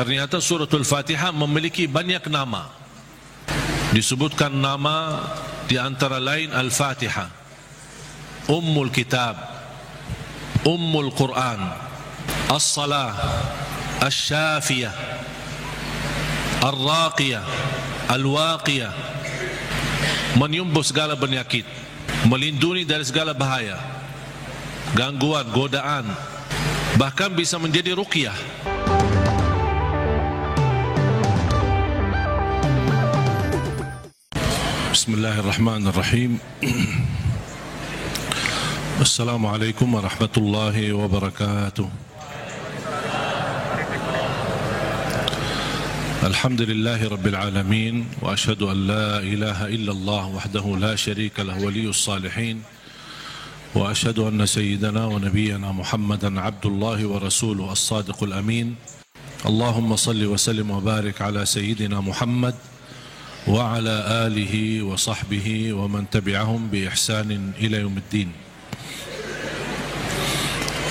Ternyata suratul Fatihah memiliki banyak nama. Disebutkan nama di antara lain Al-Fatihah, Ummul Kitab, Ummul Quran, As-Salah, Asy-Syafiyah, Ar-Raqiyah, Al-Waqiyah, menyembuh segala penyakit, melindungi dari segala bahaya, gangguan, godaan, bahkan bisa menjadi ruqyah. Bismillahirrahmanirrahim. Assalamualaikum warahmatullahi wabarakatuh. Alhamdulillahi rabbil alamin, wa ashhadu an la ilaha illallah wahdahu la syarika lahu waliyus salihin, wa ashhadu anna sayyidana wa nabiyyana Muhammadan abdullahi wa rasuluhu as-sadiqul amin. Allahumma salli wa sallim wa barik ala sayyidina Muhammad wa ala alihi wa sahbihi wa man tabi'ahum bi ihsanin ila yaumiddin.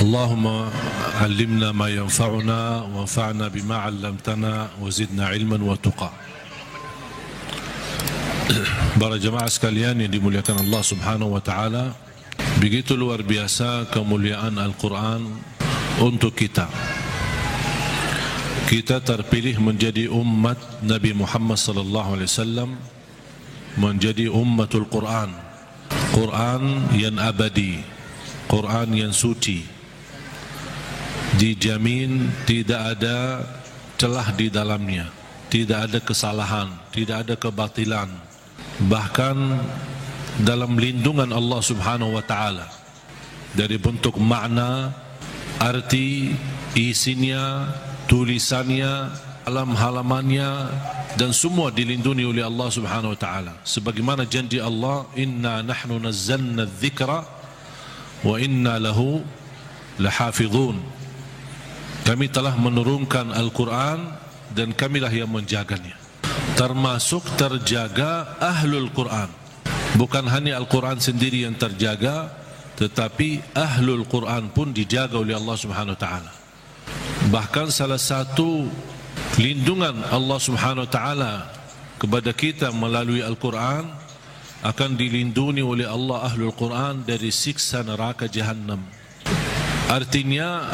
Allahumma allimna ma yanfa'una wa anfa'na bima 'allamtana wa zidna ilman wa tuqa. Para jemaah sekalian yang dimuliakan Allah Subhanahu wa taala, begitu luar biasa kemuliaan Al-Qur'an untuk kita. Kita terpilih menjadi umat Nabi Muhammad sallallahu alaihi wasallam, menjadi ummatul Quran. Quran yang abadi, Quran yang suci, dijamin tidak ada celah di dalamnya, tidak ada kesalahan, tidak ada kebatilan. Bahkan dalam lindungan Allah Subhanahu wa taala, dari bentuk makna, arti, isinya, tulisannya, alam halamannya, dan semua dilindungi oleh Allah Subhanahu wa taala. Sebagaimana janji Allah, inna nahnu nazzalna dzikra wa inna lahu lahafizun. Kami telah menurunkan Al-Quran dan kamilah yang menjaganya. Termasuk terjaga ahlul Quran. Bukan hanya Al-Quran sendiri yang terjaga, tetapi ahlul Quran pun dijaga oleh Allah Subhanahu wa taala. Bahkan salah satu lindungan Allah Subhanahu wa taala kepada kita melalui Al-Quran, akan dilindungi oleh Allah ahlul Quran dari siksa neraka Jahannam. Artinya,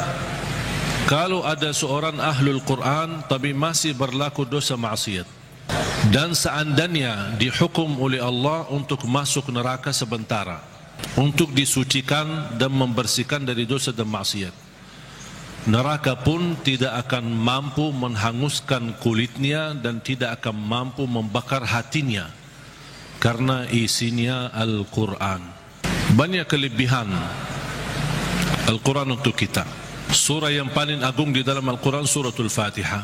kalau ada seorang ahlul Quran tapi masih berlaku dosa maksiat, dan seandainya dihukum oleh Allah untuk masuk neraka sementara, untuk disucikan dan membersihkan dari dosa dan maksiat, neraka pun tidak akan mampu menghanguskan kulitnya dan tidak akan mampu membakar hatinya, karena isinya Al-Quran. Banyak kelebihan Al-Quran untuk kita. Surah yang paling agung di dalam Al-Quran suratul Fatihah.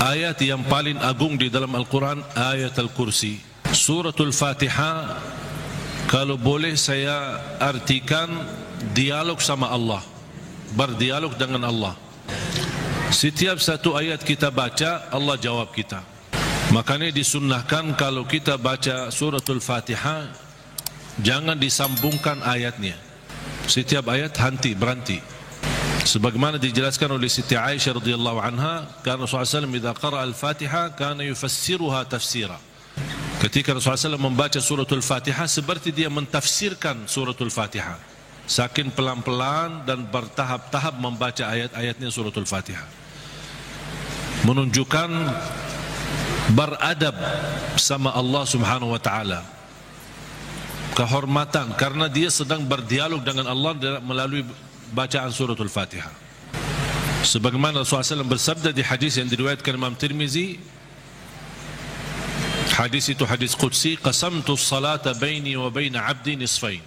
Ayat yang paling agung di dalam Al-Quran ayat Al-Kursi. Suratul Fatihah, kalau boleh saya artikan dialog sama Allah, berdialog dengan Allah. Setiap satu ayat kita baca, Allah jawab kita. Makanya disunnahkan kalau kita baca suratul Fatihah, jangan disambungkan ayatnya. Setiap ayat berhenti. Sebagaimana dijelaskan oleh Siti Aisyah radhiyallahu anha, karena Rasulullah SAW idza qara'a al-Fatihah kana yufassiruha tafsira. Ketika Rasulullah SAW membaca suratul Fatihah, seperti dia mentafsirkan suratul Fatihah. Saking pelan-pelan dan bertahap-tahap membaca ayat-ayatnya suratul Fatihah, menunjukkan beradab sama Allah Subhanahu wa taala, kehormatan, karena dia sedang berdialog dengan Allah melalui bacaan suratul Fatihah. Sebagaimana Rasulullah SAW bersabda di hadis yang diriwayatkan Imam Tirmizi, hadis itu hadis qudsi, qasamtu salata baini wa baina 'abdi nisfain.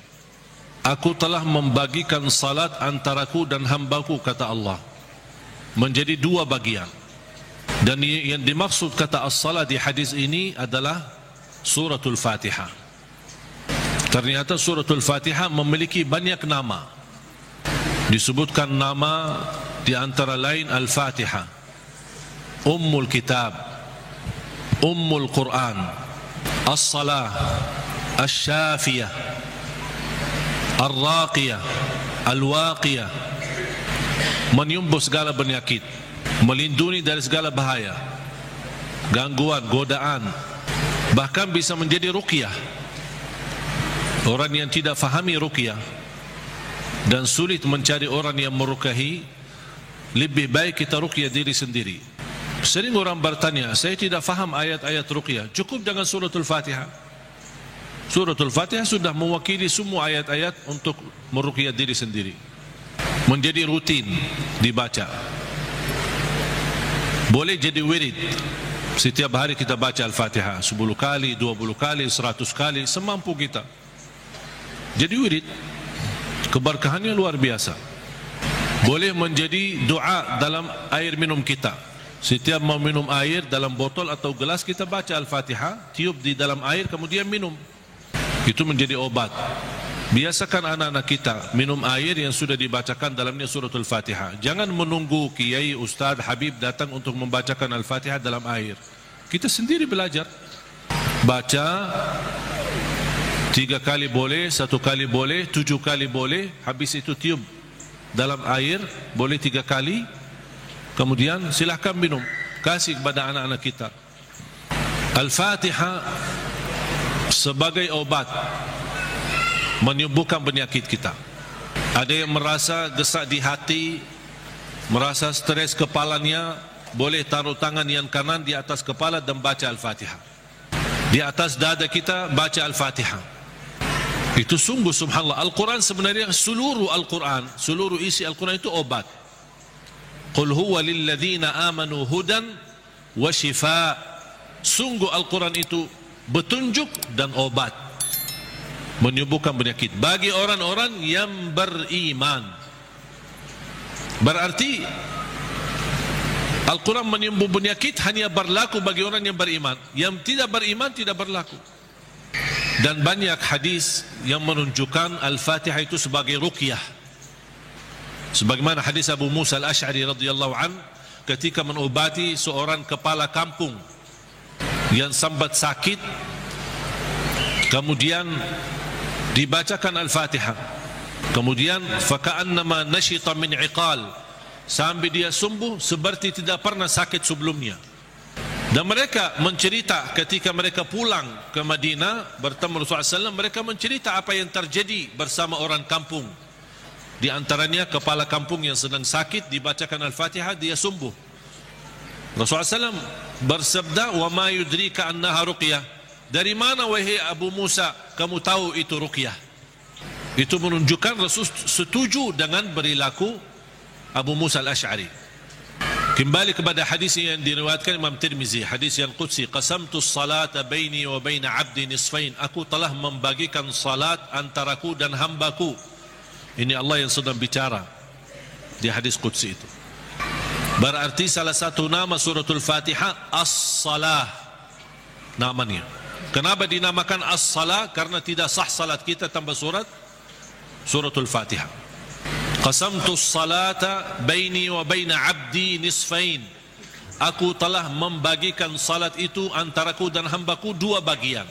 Aku telah membagikan salat antaraku dan hambaku, kata Allah, menjadi dua bagian. Dan yang dimaksud kata as-salat di hadis ini adalah suratul Fatihah. Ternyata suratul Fatihah memiliki banyak nama. Disebutkan nama di antara lain Al-Fatihah, Ummul Kitab, Ummul Quran, As-Salah, Asy-Syafiyah, Ar-Raqiyah, Al-Waqiyah, menyembuh segala penyakit, melindungi dari segala bahaya, gangguan, godaan, bahkan bisa menjadi ruqyah. Orang yang tidak fahami ruqyah dan sulit mencari orang yang meruqyahi, lebih baik kita ruqyah diri sendiri. Sering orang bertanya, saya tidak faham ayat-ayat ruqyah, cukup dengan suratul Fatihah. Suratul Fatihah sudah mewakili semua ayat-ayat untuk meruqyah diri sendiri, menjadi rutin dibaca. Boleh jadi wirid, setiap hari kita baca Al-Fatihah 10 kali, 20 kali, 100 kali, semampu kita. Jadi wirid, keberkahannya luar biasa. Boleh menjadi doa dalam air minum kita. Setiap mau minum air dalam botol atau gelas, kita baca Al-Fatihah, tiup di dalam air, kemudian minum. Itu menjadi obat. Biasakan anak-anak kita minum air yang sudah dibacakan dalamnya suratul Fatihah. Jangan menunggu kiai, ustaz, habib datang untuk membacakan Al-Fatihah dalam air. Kita sendiri belajar. Baca 3 kali boleh, 1 kali boleh, 7 kali boleh. Habis itu tiup dalam air, boleh 3 kali. Kemudian silahkan minum, kasih kepada anak-anak kita. Al-Fatihah sebagai obat menyembuhkan penyakit kita. Ada yang merasa gesak di hati, merasa stres kepalanya, boleh taruh tangan yang kanan di atas kepala dan baca Al-Fatihah. Di atas dada kita baca Al-Fatihah. Itu sungguh subhanallah. Al-Quran sebenarnya seluruh Al-Quran, seluruh isi Al-Quran itu obat. Qul huwa lilladzina amanu hudan wa shifa. Sungguh Al-Quran itu petunjuk dan obat, menyembuhkan penyakit bagi orang-orang yang beriman. Berarti Al-Quran menyembuh penyakit hanya berlaku bagi orang yang beriman. Yang tidak beriman tidak berlaku. Dan banyak hadis yang menunjukkan Al-Fatihah itu sebagai ruqyah. Sebagaimana hadis Abu Musa Al-Ash'ari radhiyallahu an, ketika mengobati seorang kepala kampung yang sambat sakit, kemudian dibacakan Al-Fatihah, kemudian faka'annama nashita min iqal, sampai dia sembuh seperti tidak pernah sakit sebelumnya. Dan mereka mencerita ketika mereka pulang ke Madinah bertemu Rasulullah SAW, mereka mencerita apa yang terjadi bersama orang kampung. Di antaranya kepala kampung yang sedang sakit, dibacakan Al-Fatihah, dia sembuh. Rasulullah SAW bersabda, wa ma yudrika annaha ruqyah. Dari mana wahai Abu Musa kamu tahu itu ruqyah? Itu menunjukkan Rasul setuju dengan perilaku Abu Musa Al-Ash'ari. Kembali kepada hadis yang diriwayatkan Imam Tirmizi, hadis yang qudsi, qasamtu salata baini wa baina abdi nisfain. Aku telah membagikan salat antaraku dan hambaku. Ini Allah yang sedang bicara di hadis qudsi itu. Berarti salah satu nama suratul Fatihah As-Salah namanya. Kenapa dinamakan As-Salah? Karena tidak sah salat kita tanpa suratul Fatihah. Qasamtu salata baini wa baina abdi nisfain. Aku telah membagikan salat itu antaraku dan hambaku 2 bagian.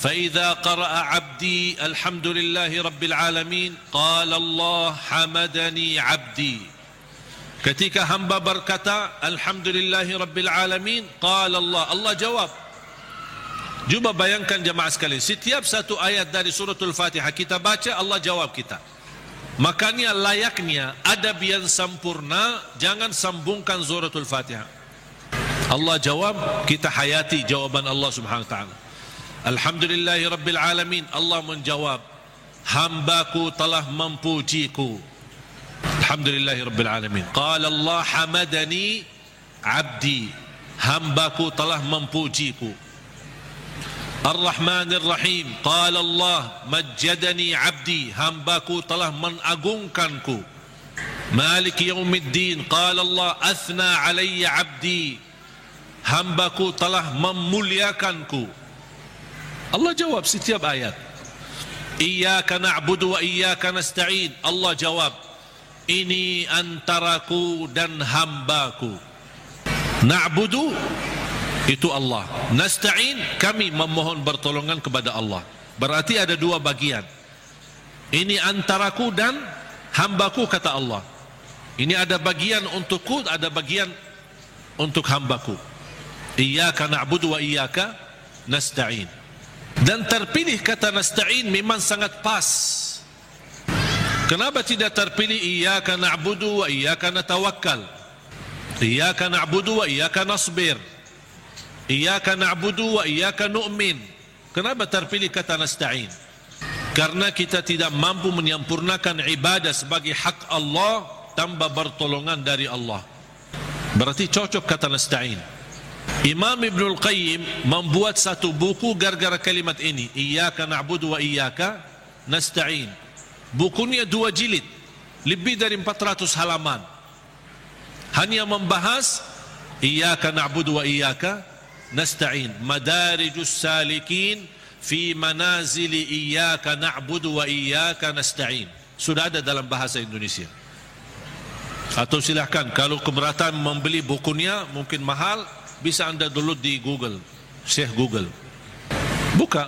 فإذا قرأ عبدي الحمد لله رب العالمين قال الله حمدني عبدي. Ketika hamba berkata Alhamdulillahi Rabbil Alamin, qala Allah, Allah jawab. Cuba bayangkan jemaah sekalian, setiap satu ayat dari suratul Fatihah kita baca, Allah jawab kita. Makanya layaknya adab yang sempurna, jangan sambungkan suratul Fatihah. Allah jawab, kita hayati jawaban Allah Subhanahu wa taala. Alhamdulillahi Rabbil Alamin, Allah menjawab, hambaku telah memujiku. Alhamdulillahi Rabbil Alamin. Qala Allah hamadani abdi, hambaku telah memujiku. Ar-Rahmanir Rahim, qala Allah majjadani abdi, hambaku telah mengagungkanku. Malik Yaumiddin, qala Allah athna alayya abdi, hambaku telah memuliakanku. Allah jawab setiap ayat. Iyyaka na'budu wa iyyaka nasta'in. Allah jawab, ini antaraku dan hambaku. Na'budu itu Allah, nasta'in kami memohon pertolongan kepada Allah. Berarti ada 2 bagian. Ini antaraku dan hambaku kata Allah. Ini ada bagian untukku, ada bagian untuk hambaku. Iyyaka na'budu wa iyyaka nasta'in. Dan terpilih kata nasta'in memang sangat pas. Kenapa tidak terpilih iyyaka na'budu wa iyyaka natawakkal? Iyyaka na'budu wa iyyaka nasbir. Iyyaka na'budu wa iyyaka nu'min. Kenapa terpilih kata nasta'in? Karena kita tidak mampu menyempurnakan ibadah sebagai hak Allah tanpa pertolongan dari Allah. Berarti cocok kata nasta'in. Imam Ibnul Qayyim membuat satu buku gara-gara kalimat ini, Iyyaka na'budu wa iyyaka nasta'in. Bukunya 2 jilid, lebih dari 400 halaman. Hanya membahas Iyyaka na'budu wa iyyaka nasta'in. Madarijus salikin fi manazili iyyaka na'budu wa iyyaka nasta'in. Sudah ada dalam bahasa Indonesia. Atau silahkan, kalau keberatan membeli bukunya mungkin mahal, bisa anda download di Google, Syekh Google. Buka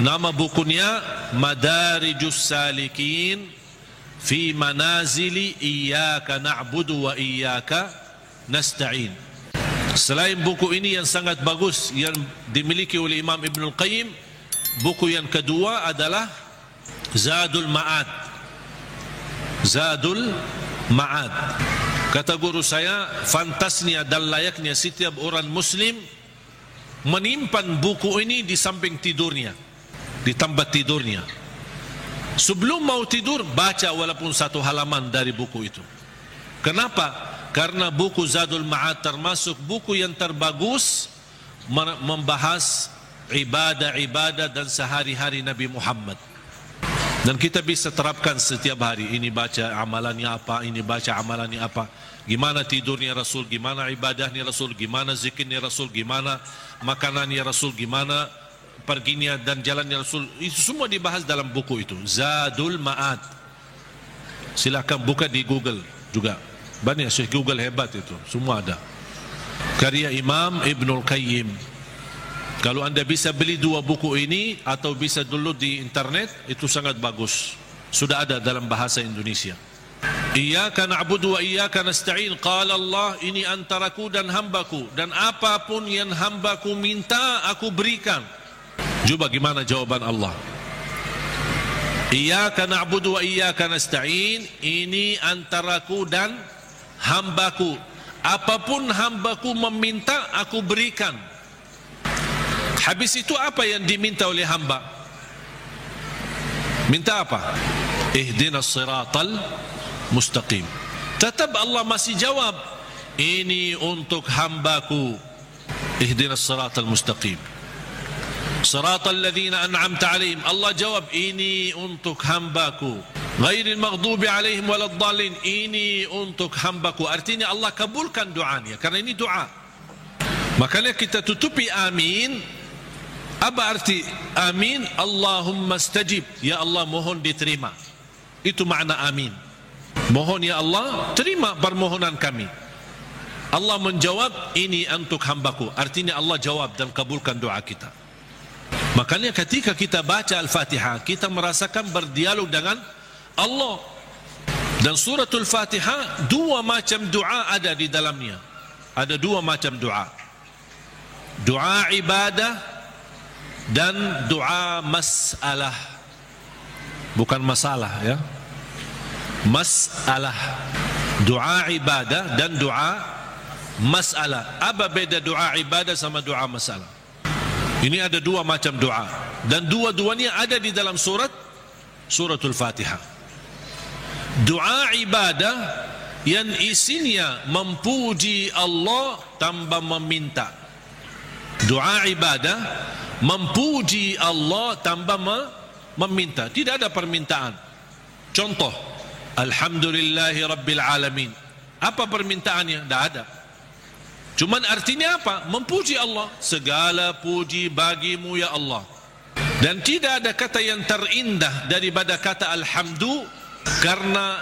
nama bukunya Madarijus Salikin fi Manazili Iyyaka na'budu wa iyyaka nasta'in. Selain buku ini yang sangat bagus yang dimiliki oleh Imam Ibnul Qayyim, buku yang kedua adalah Zadul Ma'ad. Zadul Ma'ad. Kata guru saya, fantasnya dan layaknya setiap orang Muslim menyimpan buku ini di samping tidurnya, di tempat tidurnya. Sebelum mau tidur, baca walaupun 1 halaman dari buku itu. Kenapa? Karena buku Zadul Ma'ad termasuk buku yang terbagus membahas ibadah-ibadah dan sehari-hari Nabi Muhammad. Dan kita bisa terapkan setiap hari. Ini baca amalannya apa, ini baca amalannya apa. Gimana tidurnya Rasul, gimana ibadahnya Rasul, gimana zikirnya Rasul, gimana makanannya Rasul, gimana perginya dan jalannya Rasul. Itu semua dibahas dalam buku itu, Zadul Ma'ad. Silakan buka di Google juga. Banyak Syekh Google hebat itu, semua ada. Karya Imam Ibnul Qayyim. Kalau anda bisa beli 2 buku ini atau bisa download di internet, itu sangat bagus. Sudah ada dalam bahasa Indonesia. Iyyaka na'budu wa iyyaka nasta'in. Qala Allah, ini antaraku dan hambaku, dan apapun yang hambaku minta aku berikan. Coba gimana jawaban Allah? Iyyaka na'budu wa iyyaka nasta'in, ini antaraku dan hambaku. Apapun hambaku meminta aku berikan. Habis itu apa yang diminta oleh hamba? Minta apa? Ihdinas siratal mustaqim. Tetap Allah masih jawab, ini untuk hambaku. Ihdinas siratal mustaqim, siratal ladzina an'amta alaihim. Allah jawab, ini untuk hambaku. Ghairil maghdubi alaihim waladdallin, ini untuk hambaku. Artinya Allah kabulkan doanya, karena ini doa. Makanya kita tutupi amin. Apa arti amin? Allahumma stajib, ya Allah mohon diterima. Itu makna amin. Mohon ya Allah, terima permohonan kami. Allah menjawab, ini untuk hambaku. Artinya Allah jawab dan kabulkan doa kita. Makanya ketika kita baca Al-Fatihah, kita merasakan berdialog dengan Allah. Dan suratul Fatihah 2 macam doa ada di dalamnya. Ada 2 macam doa. Doa ibadah dan doa masalah. Bukan masalah ya, masalah. Doa ibadah dan doa masalah. Apa beda doa ibadah sama doa masalah? Ini ada 2 macam doa, dan dua-duanya ada di dalam suratul Fatihah. Doa ibadah yang isinya memuji Allah tanpa meminta. Doa ibadah memuji Allah tanpa meminta, tidak ada permintaan. Contoh, Alhamdulillahi Rabbil Alamin. Apa permintaannya? Tidak ada. Cuman artinya apa? Memuji Allah. Segala puji bagimu ya Allah. Dan tidak ada kata yang terindah daripada kata Alhamdu, karena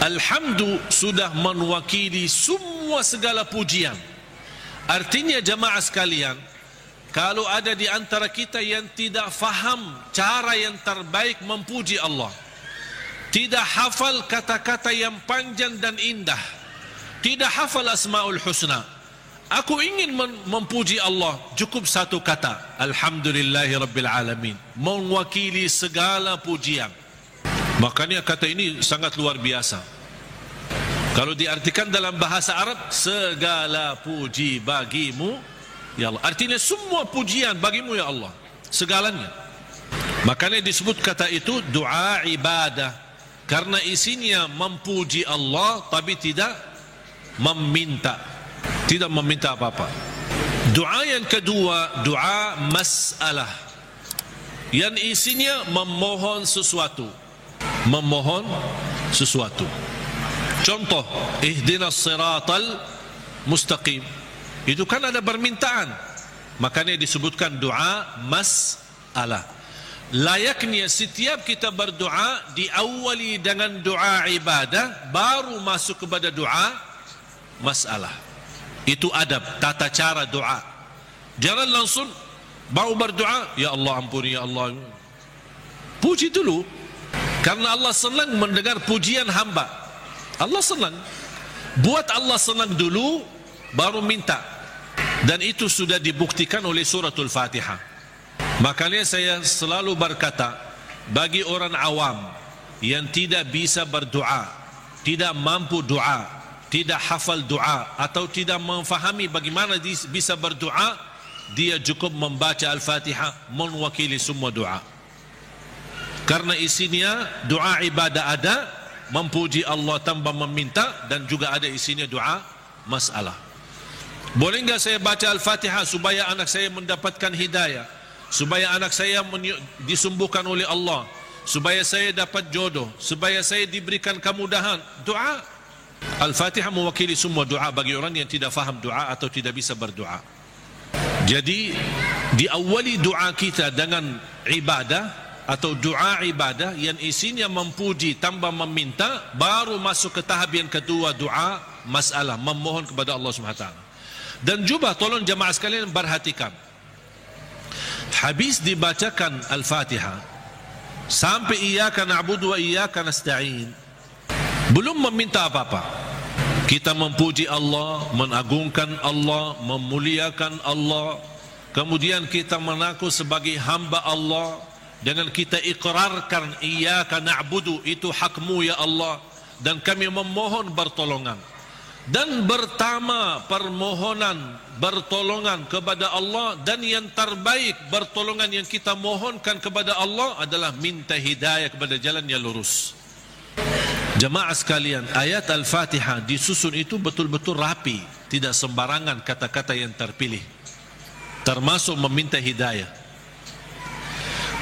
Alhamdu sudah mewakili semua segala pujian. Artinya jamaah sekalian, kalau ada di antara kita yang tidak faham cara yang terbaik memuji Allah, tidak hafal kata-kata yang panjang dan indah, tidak hafal Asmaul Husna, Aku ingin memuji Allah, cukup satu kata, Alhamdulillahi Rabbil Alamin, mewakili segala pujian. Makanya kata ini sangat luar biasa. Kalau diartikan dalam bahasa Arab, segala puji bagimu ya Allah, artinya semua pujian bagimu ya Allah, segalanya. Makanya disebut kata itu doa ibadah, karena isinya memuji Allah tapi tidak meminta, tidak meminta apa-apa. Doa yang kedua, doa masalah, yang isinya memohon sesuatu, memohon sesuatu. Contoh, ihdinas siratal mustaqim, itu kan ada permintaan, makanya disebutkan doa masalah. Layaknya setiap kita berdoa diawali dengan doa ibadah, baru masuk kepada doa masalah. Itu adab, tata cara doa. Jangan langsung baru berdoa, ya Allah ampuni ya Allah. Puji dulu, karena Allah senang mendengar pujian hamba. Allah senang. Buat Allah senang dulu, baru minta. Dan itu sudah dibuktikan oleh suratul Fatihah. Makanya saya selalu berkata, bagi orang awam yang tidak bisa berdoa, tidak mampu doa, tidak hafal doa, atau tidak memfahami bagaimana bisa berdoa, dia cukup membaca Al-Fatihah, mewakili semua doa. Karena isinya doa ibadah ada, memuji Allah tanpa meminta, dan juga ada isinya doa masalah. Boleh enggak saya baca Al-Fatihah supaya anak saya mendapatkan hidayah, supaya anak saya disembuhkan oleh Allah, supaya saya dapat jodoh, supaya saya diberikan kemudahan? Doa. Al-Fatihah mewakili semua doa bagi orang yang tidak faham doa atau tidak bisa berdoa. Jadi diawali doa kita dengan ibadah atau doa ibadah yang isinya memuji tanpa meminta, baru masuk ke tahap yang kedua, doa masalah, memohon kepada Allah SWT. Dan juga tolong jemaah sekalian perhatikan, habis dibacakan Al-Fatihah sampai iyyaka na'budu wa iyyaka nasta'in, belum meminta apa-apa. Kita memuji Allah, mengagungkan Allah, memuliakan Allah, kemudian kita mengaku sebagai hamba Allah, dengan kita ikrarkan iyyaka na'budu, itu hakmu ya Allah, dan kami memohon pertolongan. Dan pertama permohonan bertolongan kepada Allah, dan yang terbaik pertolongan yang kita mohonkan kepada Allah adalah minta hidayah kepada jalan yang lurus. Jemaah sekalian, ayat Al-Fatihah disusun itu betul-betul rapi, tidak sembarangan kata-kata yang terpilih, termasuk meminta hidayah.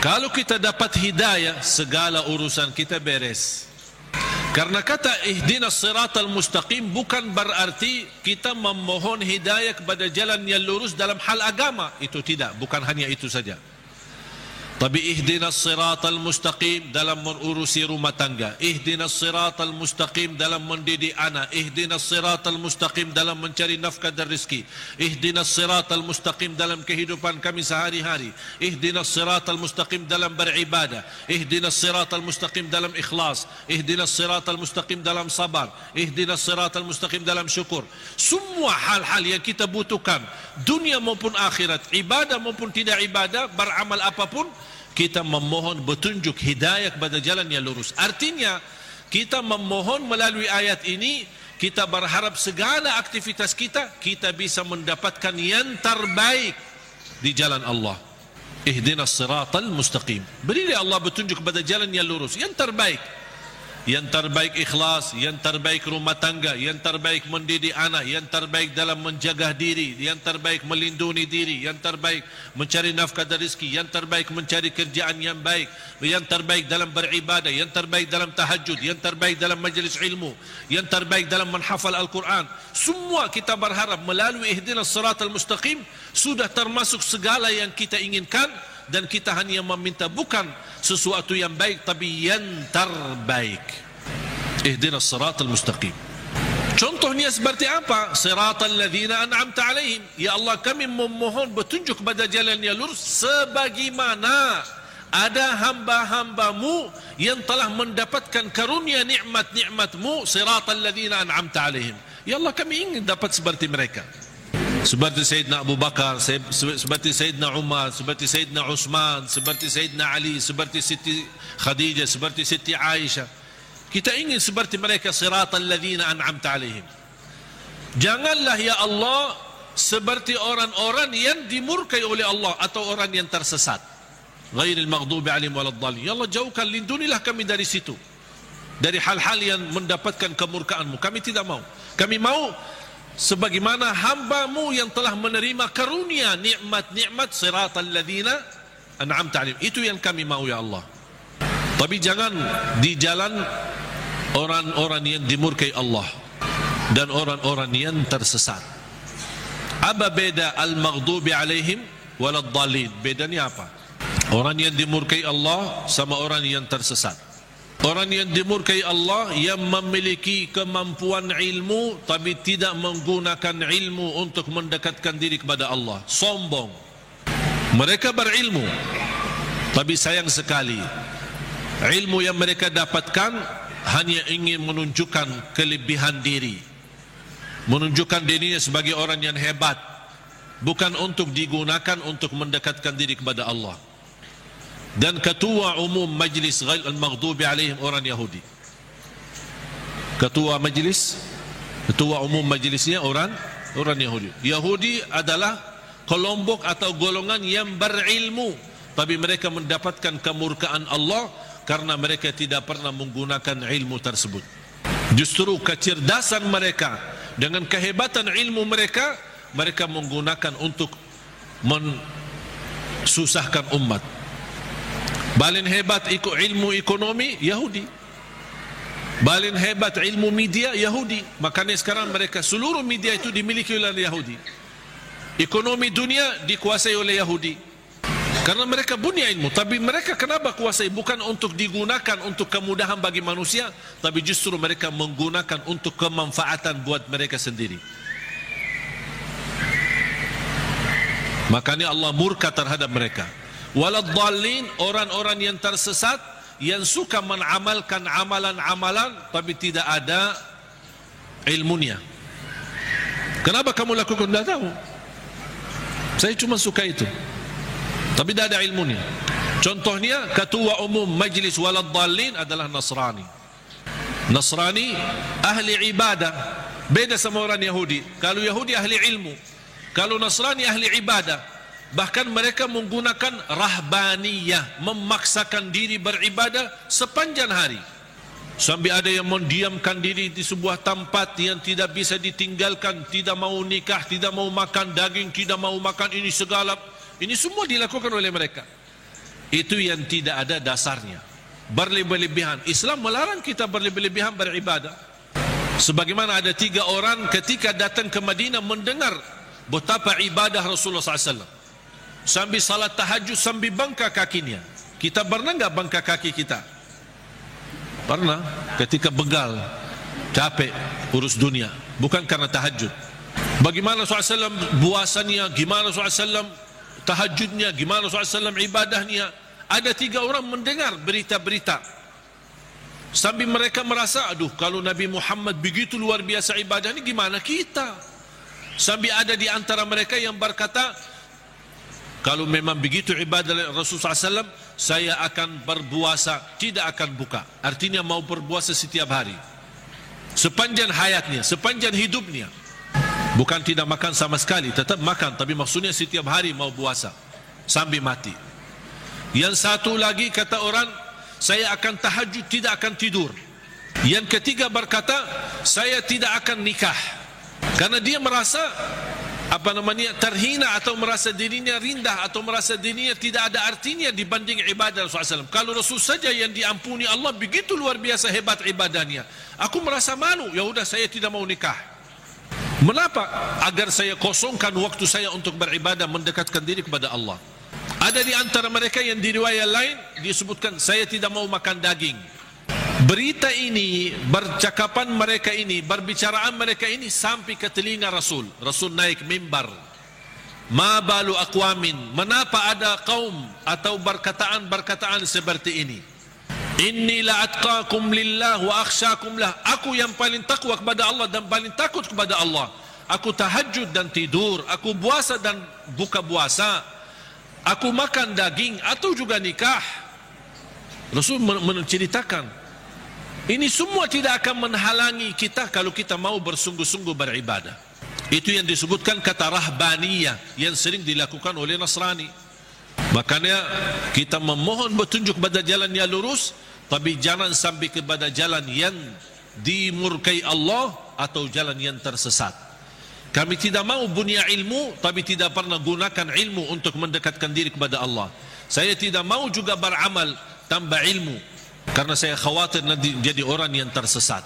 Kalau kita dapat hidayah, segala urusan kita beres. Karena kata ihdinas siratal mustaqim bukan berarti kita memohon hidayah kepada jalan yang lurus dalam hal agama. Itu tidak, bukan hanya itu saja. Tapi ihdinas siratal mustaqim dalam mengurusi rumah tangga, ihdinas siratal mustaqim dalam mendidik anak, ihdinas siratal mustaqim dalam mencari nafkah dan rezeki, ihdinas siratal mustaqim dalam kehidupan kami sehari-hari, ihdinas siratal mustaqim dalam beribadah, ihdinas siratal mustaqim dalam ikhlas, ihdinas siratal mustaqim dalam sabar, ihdinas siratal mustaqim dalam syukur. Semua hal-hal yang kita butuhkan, dunia maupun akhirat, ibadah maupun tidak ibadah, beramal apapun, kita memohon petunjuk hidayah kepada jalan yang lurus. Artinya kita memohon melalui ayat ini, kita berharap segala aktivitas kita bisa mendapatkan yang terbaik di jalan Allah. Ihdinas siratal mustaqim, berilah Allah petunjuk kepada jalan yang lurus, yang terbaik. Yang terbaik ikhlas, yang terbaik rumah tangga, yang terbaik mendidik anak, yang terbaik dalam menjaga diri, yang terbaik melindungi diri, yang terbaik mencari nafkah dan rezeki, yang terbaik mencari kerjaan yang baik, yang terbaik dalam beribadah, yang terbaik dalam tahajud, yang terbaik dalam majlis ilmu, yang terbaik dalam menghafal Al-Quran. Semua kita berharap melalui ihdinas siratal mustaqim sudah termasuk segala yang kita inginkan, dan kita hanya meminta bukan sesuatu yang baik, tapi yang terbaik. Ihdinas siratal mustaqim. Contohnya seperti apa? Siratal ladzina an'amta alaihim. Ya Allah, kami memohon petunjuk kepada jalan yang lurus sebagaimana ada hamba-hambamu yang telah mendapatkan karunia nikmat-nikmatmu. Siratal ladzina an'amta alaihim. Ya Allah, kami ingin dapat seperti mereka. seperti Sayyidina Abu Bakar, seperti Sayyidina Umar, seperti Sayyidina Utsman, seperti Sayyidina Ali, seperti Siti Khadijah, seperti Siti Aisyah. Kita ingin seperti mereka, siratal ladzina an'amta alaihim. Janganlah ya Allah seperti orang-orang yang dimurkai oleh Allah atau orang yang tersesat. Ghairil maghdubi alaihim waladdallin. Ya Allah, jauhkan, lindungilah kami dari situ, dari hal-hal yang mendapatkan kemurkaan-Mu. Kami tidak mau. Kami mau sebagaimana hamba-Mu yang telah menerima karunia nikmat-nikmat, siratal ladzina an'amta alaihim. Itu yang kami mau ya Allah. Tapi jangan di jalan orang-orang yang dimurkai Allah dan orang-orang yang tersesat. Apa beda al-maghdubi alaihim waladdallin? Bedanya apa? Orang yang dimurkai Allah sama orang yang tersesat. Orang yang dimurkai Allah yang memiliki kemampuan ilmu tapi tidak menggunakan ilmu untuk mendekatkan diri kepada Allah. Sombong. Mereka berilmu, tapi sayang sekali ilmu yang mereka dapatkan hanya ingin menunjukkan kelebihan diri, menunjukkan dirinya sebagai orang yang hebat, bukan untuk digunakan untuk mendekatkan diri kepada Allah. Dan ketua umum majlis ghairil maghdubi alaihim orang Yahudi. Ketua umum majlisnya orang Yahudi. Yahudi adalah kelompok atau golongan yang berilmu, tapi mereka mendapatkan kemurkaan Allah karena mereka tidak pernah menggunakan ilmu tersebut. Justru kecerdasan mereka dengan kehebatan ilmu mereka, mereka menggunakan untuk mensusahkan umat. Paling hebat ilmu ekonomi Yahudi, paling hebat ilmu media Yahudi. Makanya sekarang mereka seluruh media itu dimiliki oleh Yahudi. Ekonomi dunia dikuasai oleh Yahudi karena mereka punya ilmu. Tapi mereka kenapa kuasai? Bukan untuk digunakan untuk kemudahan bagi manusia, tapi justru mereka menggunakan untuk kemanfaatan buat mereka sendiri. Makanya Allah murka terhadap mereka. Waladdallin, orang-orang yang tersesat, yang suka mengamalkan amalan-amalan tapi tidak ada ilmunya. Kenapa kamu lakukan? Tidak tahu. Saya cuma suka itu, tapi tidak ada ilmunya. Contohnya ketua umum majlis waladdallin adalah Nasrani. Nasrani ahli ibadah, beda sama orang Yahudi. Kalau Yahudi ahli ilmu, kalau Nasrani ahli ibadah. Bahkan mereka menggunakan rahbaniyah, memaksakan diri beribadah sepanjang hari. Sampai ada yang mendiamkan diri di sebuah tempat yang tidak bisa ditinggalkan, tidak mau nikah, tidak mau makan daging, tidak mau makan ini segala. Ini semua dilakukan oleh mereka. Itu yang tidak ada dasarnya, berlebih-lebihan. Islam melarang kita berlebih-lebihan beribadah. Sebagaimana ada 3 orang ketika datang ke Madinah mendengar betapa ibadah Rasulullah SAW, sambil salat tahajud, sambil bangka kakinya. Kita pernah enggak bangka kaki kita? Pernah, ketika begal, capek, urus dunia, bukan karena tahajud. Bagaimana SAW puasanya, gimana SAW tahajudnya, gimana SAW ibadahnya. Ada 3 orang mendengar berita-berita, sambil mereka merasa, aduh, kalau Nabi Muhammad begitu luar biasa ibadahnya, gimana kita? Sambil ada di antara mereka yang berkata, kalau memang begitu ibadah Rasulullah SAW, saya akan berpuasa, tidak akan buka. Artinya mau berpuasa setiap hari, sepanjang hayatnya, sepanjang hidupnya. Bukan tidak makan sama sekali, tetap makan, tapi maksudnya setiap hari mau puasa sampai mati. Yang satu lagi kata orang, saya akan tahajud, tidak akan tidur. Yang ketiga berkata, saya tidak akan nikah, karena dia merasa terhina, atau merasa dirinya rendah, atau merasa dirinya tidak ada artinya dibanding ibadah Rasulullah SAW. Kalau Rasul saja yang diampuni Allah begitu luar biasa hebat ibadahnya, aku merasa malu, ya udah saya tidak mau nikah. Mengapa? Agar saya kosongkan waktu saya untuk beribadah, mendekatkan diri kepada Allah. Ada di antara mereka yang di riwayat lain disebutkan, saya tidak mau makan daging. Berita ini, bercakapan mereka ini, berbicaraan mereka ini sampai ke telinga Rasul. Rasul naik mimbar. Ma balu aqwamin, menapa ada kaum atau berkataan seperti ini? Inni la atqakum lillah wa akhsyakum lah. Aku yang paling takwa kepada Allah dan paling takut kepada Allah. aku tahajud dan tidur, aku puasa dan buka puasa, aku makan daging atau juga nikah. Rasul menceritakan ini semua tidak akan menghalangi kita kalau kita mau bersungguh-sungguh beribadah. Itu yang disebutkan kata rahbaniyah yang sering dilakukan oleh Nasrani. Makanya kita memohon petunjuk pada jalan yang lurus, tapi jangan sampai kepada jalan yang dimurkai Allah atau jalan yang tersesat. Kami tidak mau punya ilmu tapi tidak pernah gunakan ilmu untuk mendekatkan diri kepada Allah. Saya tidak mau juga beramal tanpa ilmu karena saya khawatir nanti jadi orang yang tersesat.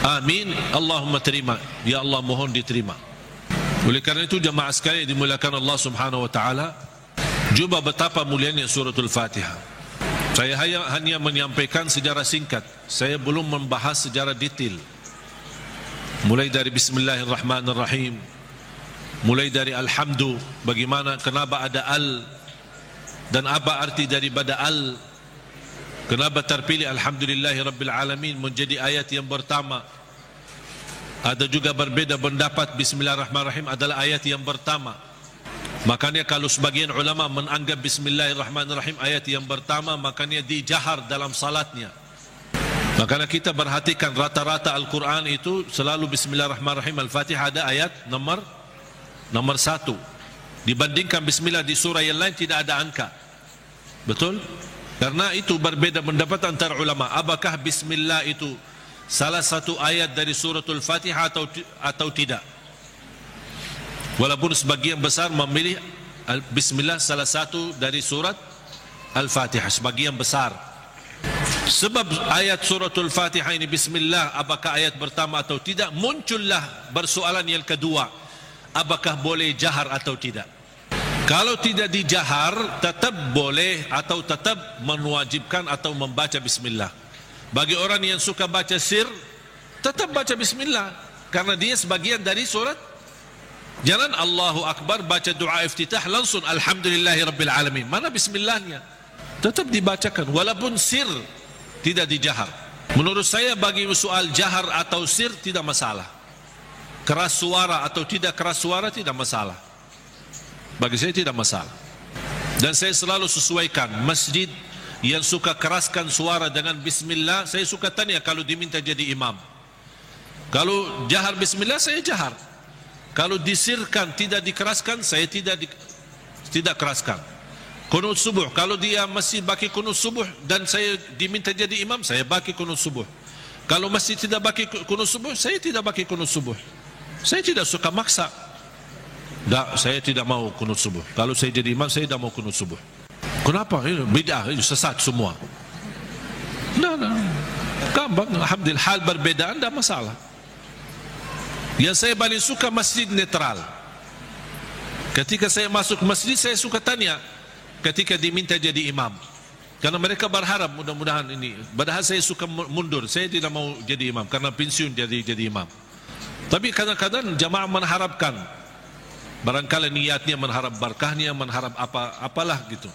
Amin. Allahumma terima. Ya Allah, mohon diterima. Oleh karena itu jemaah sekalian dimuliakan Allah Subhanahu wa taala, coba betapa mulianya suratul Fatihah. Saya hanya menyampaikan sejarah singkat. Saya belum membahas sejarah detail. Mulai dari Bismillahirrahmanirrahim, mulai dari Alhamdu, bagaimana, kenapa ada al dan apa arti daripada al, kenapa terpilih Alhamdulillahirrabbilalamin menjadi ayat yang pertama. Ada juga berbeda pendapat Bismillahirrahmanirrahim adalah ayat yang pertama. Makanya kalau sebagian ulama menganggap Bismillahirrahmanirrahim ayat yang pertama, makanya dijahar dalam salatnya. Makanya kita perhatikan rata-rata Al-Quran itu selalu Bismillahirrahmanirrahim. Al-Fatihah ada ayat nomor 1. Dibandingkan Bismillah di surah yang lain tidak ada angka. Betul? Karena itu berbeda pendapat antara ulama. Apakah Bismillah itu salah satu ayat dari suratul Fatihah atau tidak? Walaupun sebagian besar memilih Bismillah salah satu dari surat Al-Fatihah, sebagian besar. Sebab ayat suratul Fatihah ini Bismillah, apakah ayat pertama atau tidak, muncullah persoalan yang kedua, apakah boleh jahar atau tidak. Kalau tidak dijahar, tetap boleh atau tetap mewajibkan atau membaca Bismillah. Bagi orang yang suka baca sir, tetap baca Bismillah karena dia sebagian dari surat. Jangan Allahu Akbar baca doa iftitah langsung Alhamdulillahirrabbilalamin. Mana Bismillahnya? Tetap dibacakan walaupun sir, tidak dijahar. Menurut saya bagi soal jahar atau sir tidak masalah. Keras suara atau tidak keras suara tidak masalah. Bagi saya tidak masalah. Dan saya selalu sesuaikan. Masjid yang suka keraskan suara dengan Bismillah, saya suka tanya kalau diminta jadi imam. Kalau jahar Bismillah, saya jahar. Kalau disirkan tidak dikeraskan, saya tidak keraskan. Kunut subuh, kalau dia masih baki kunut subuh dan saya diminta jadi imam, saya baki kunut subuh. Kalau masih tidak baki kunut subuh, saya tidak baki kunut subuh. Saya tidak suka maksa. Saya tidak mau kunut subuh. Kalau saya jadi imam, saya tidak mau kunut subuh. Kenapa? Bid'ah, sesat semua. Gampang. Alhamdulillah, hal berbedaan tidak masalah. Yang saya paling suka masjid netral. Ketika saya masuk masjid, saya suka tanya ketika diminta jadi imam, karena mereka berharap mudah-mudahan ini. Padahal saya suka mundur, saya tidak mau jadi imam karena pensiun jadi imam. Tapi kadang-kadang jamaah mengharapkan, barangkali niatnya mengharap berkahnya, mengharap apalah gitu.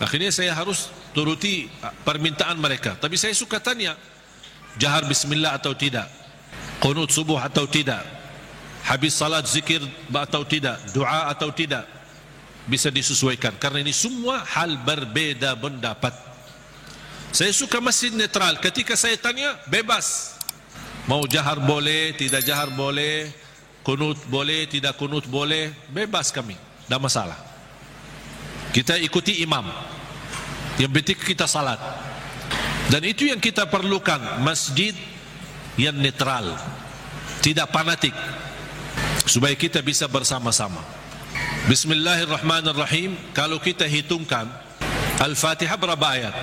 Akhirnya saya harus turuti permintaan mereka. Tapi saya suka tanya, jahar Bismillah atau tidak, qunut subuh atau tidak, habis salat zikir atau tidak, doa atau tidak, bisa disesuaikan. Karena ini semua hal berbeda pendapat. Saya suka masjid netral. Ketika saya tanya, bebas. Mau jahar boleh, tidak jahar boleh, kunut boleh, tidak kunut boleh, bebas kami, tidak masalah. Kita ikuti imam, yang penting kita salat. Dan itu yang kita perlukan, masjid yang netral, tidak fanatik, supaya kita bisa bersama-sama. Bismillahirrahmanirrahim. Kalau kita hitungkan Al-Fatihah berapa ayat?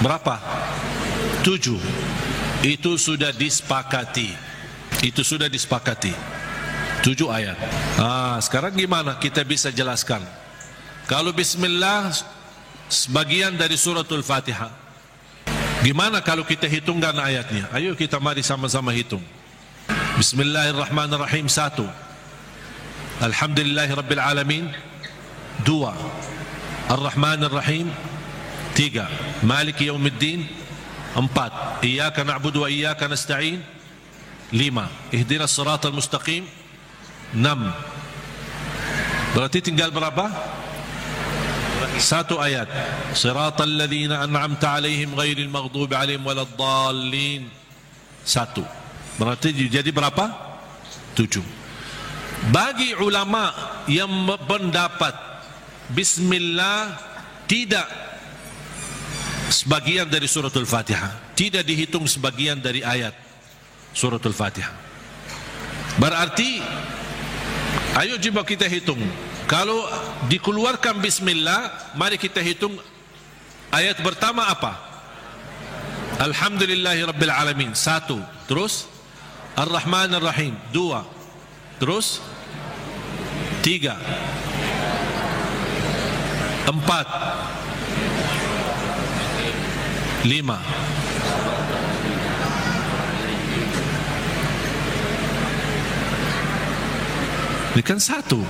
Berapa? 7. Itu sudah disepakati. 7 ayat. Sekarang gimana kita bisa jelaskan? Kalau Bismillah sebagian dari suratul Fatihah, gimana kalau kita hitungkan ayatnya? Ayo kita mari sama-sama hitung. Bismillahirrahmanirrahim 1, Alhamdulillahirrabbilalamin 2, Ar-Rahmanirrahim 3, Maliki Yawmiddin 4, Iyyaka na'budu wa iyyaka nasta'in 5. Ihdinas siratal mustaqim 6. Berarti tinggal berapa? Satu ayat. Siratal ladzina an'amta alaihim ghairil maghdubi alaihim waladdallin. 1. Berarti jadi berapa? 7. Bagi ulama yang pendapat bismillah tidak sebagian dari suratul Fatihah, tidak dihitung sebagian dari ayat suratul Fatihah, berarti ayo coba kita hitung. Kalau dikeluarkan bismillah, mari kita hitung ayat pertama apa? Alhamdulillahi Rabbil Alamin 1, terus Ar-Rahman Ar-Rahim 2, terus 3, 4, 5. Ini kan 1.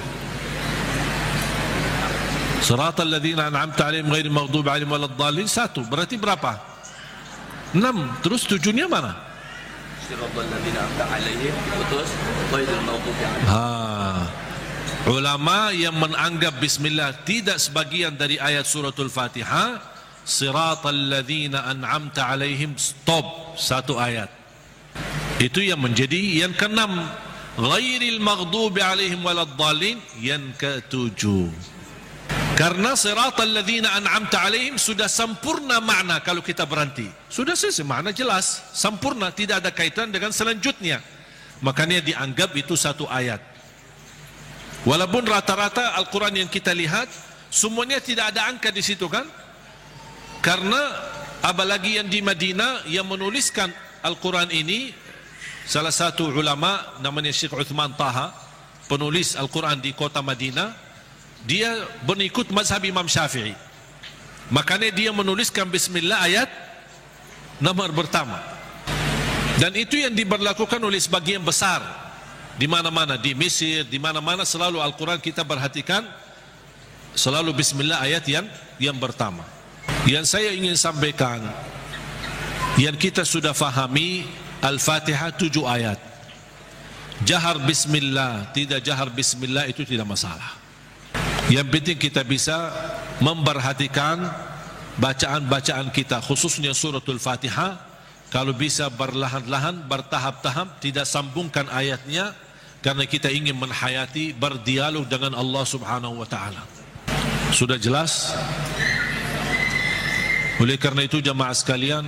Siratal ladzina an'amta 'alaihim ghairil maghdubi 'alaihim waladdallin 1. Berarti berapa? 6. Terus 7-nya mana? Siratal ladzina an'amta 'alaihim terus ghairil maghdubi 'alaihim. Ulama yang menganggap bismillah tidak sebagian dari ayat suratul Fatihah, siratal ladzina an'amta 'alaihim, stop, 1 ayat. Itu yang menjadi yang ke-6. Ghairil maghdubi 'alaihim waladdallin yang ke-7. Karena siratal ladzina an'amta 'alaihim sudah sempurna makna. Kalau kita berhenti sudah selesai, makna jelas, sempurna, tidak ada kaitan dengan selanjutnya. Makanya dianggap itu 1 ayat. Walaupun rata-rata Al-Quran yang kita lihat semuanya tidak ada angka di situ kan? Karena apalagi yang di Madinah yang menuliskan Al-Quran ini, salah satu ulama namanya Syekh Uthman Taha, penulis Al-Quran di kota Madinah, dia mengikut mazhab Imam Syafi'i. Makanya dia menuliskan bismillah ayat nomor pertama. Dan itu yang diberlakukan oleh sebagian besar di mana-mana, di Mesir, di mana-mana selalu Al-Quran kita perhatikan selalu bismillah ayat yang pertama. Yang saya ingin sampaikan, yang kita sudah fahami, Al-Fatihah 7 ayat. Jahar bismillah, tidak jahar bismillah itu tidak masalah. Yang penting kita bisa memperhatikan bacaan-bacaan kita, khususnya suratul Fatihah. Kalau bisa berlahan-lahan, bertahap-tahap, tidak sambungkan ayatnya, karena kita ingin menhayati, berdialog dengan Allah Subhanahu wa ta'ala. Sudah jelas? Oleh karena itu jamaah sekalian,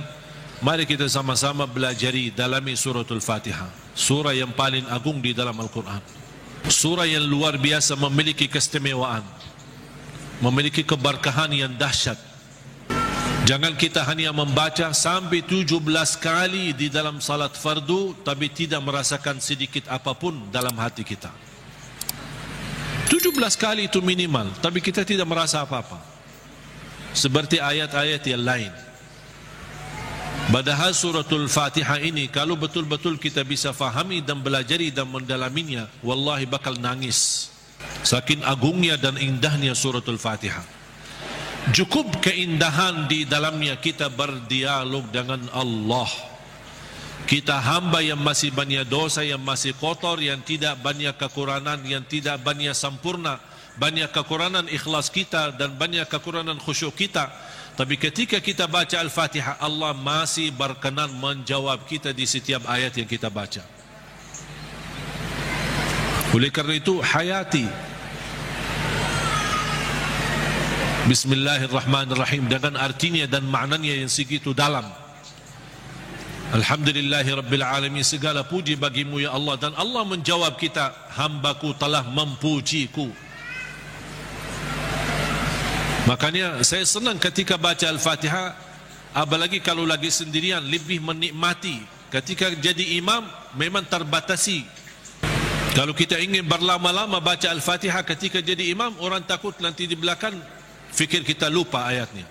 mari kita sama-sama belajari dalami suratul Fatihah, surah yang paling agung di dalam Al-Quran, surah yang luar biasa, memiliki keistimewaan, memiliki keberkahan yang dahsyat. Jangan kita hanya membaca sampai 17 kali di dalam salat fardu tapi tidak merasakan sedikit apapun dalam hati kita. 17 kali itu minimal, tapi kita tidak merasa apa-apa, seperti ayat-ayat yang lain. Padahal suratul Fatihah ini kalau betul-betul kita bisa fahami dan belajari dan mendalaminya, wallahi bakal nangis saking agungnya dan indahnya suratul Fatihah. Cukup keindahan di dalamnya kita berdialog dengan Allah. Kita hamba yang masih banyak dosa, yang masih kotor, yang tidak banyak kekurangan, yang tidak banyak sempurna, banyak kekurangan ikhlas kita dan banyak kekurangan khusyuk kita. Tapi ketika kita baca Al-Fatihah, Allah masih berkenan menjawab kita di setiap ayat yang kita baca. Oleh karena itu hayati Bismillahirrahmanirrahim dengan artinya dan maknanya yang segitu dalam. Alhamdulillahi Rabbil Alamin, segala puji bagimu ya Allah. Dan Allah menjawab kita, hambaku telah mempujiku. Makanya saya senang ketika baca Al-Fatihah, apalagi kalau lagi sendirian, lebih menikmati. Ketika jadi imam memang terbatasi. Kalau kita ingin berlama-lama baca Al-Fatihah ketika jadi imam, orang takut nanti di belakang fikir kita lupa ayatnya.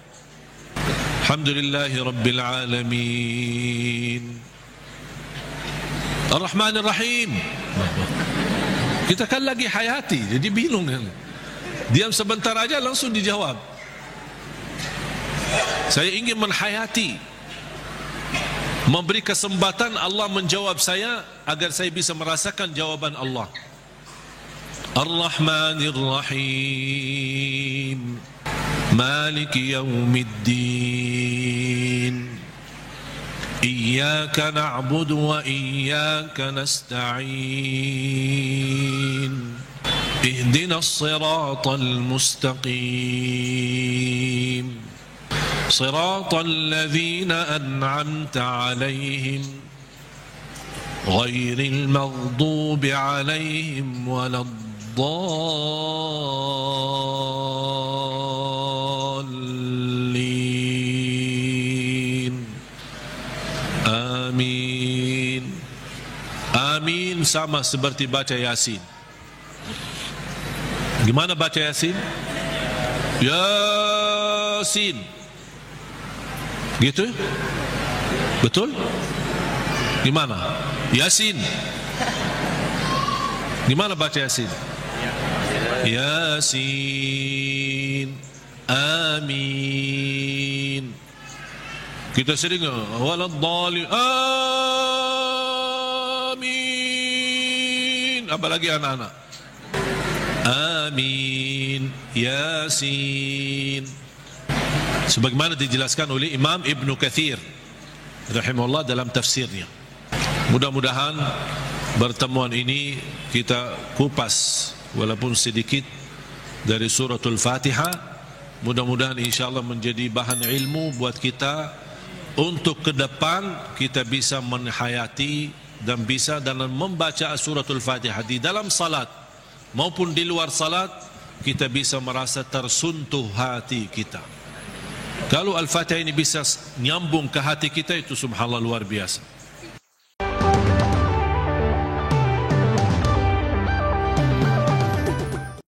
Alhamdulillahi Rabbil Alamin, Ar-Rahman Ar-Rahim. Kita kan lagi hayati, jadi bingung kan. Diam sebentar aja langsung dijawab. Saya ingin menhayati memberi kesempatan Allah menjawab saya agar saya bisa merasakan jawaban Allah. Ar-Rahmanir Rahim, Maliki Yawmiddin, Iyyaka na'budu wa iyyaka nasta'in, Ihdinas siratal mustaqim, صراط الذين أنعمت عليهم غير المغضوب عليهم ولا الضالين آمين. Amin sama seperti baca Yasin. Gimana baca Yasin? Yasin. Gitu? Betul? Gimana? Yasin. Gimana baca Yasin? Yasin. Amin. Kita sering waladhdallin. Amin. Apalagi anak-anak. Amin. Yasin. Sebagaimana dijelaskan oleh Imam Ibnu Katsir rahimahullah dalam tafsirnya. Mudah-mudahan pertemuan ini kita kupas walaupun sedikit dari suratul Fatihah. Mudah-mudahan insyaallah menjadi bahan ilmu buat kita untuk ke depan kita bisa menghayati dan bisa dalam membaca suratul Fatihah di dalam salat maupun di luar salat, kita bisa merasa tersuntuh hati kita. Kalau Al-Fatihah ini bisa nyambung ke hati kita, itu subhanallah luar biasa.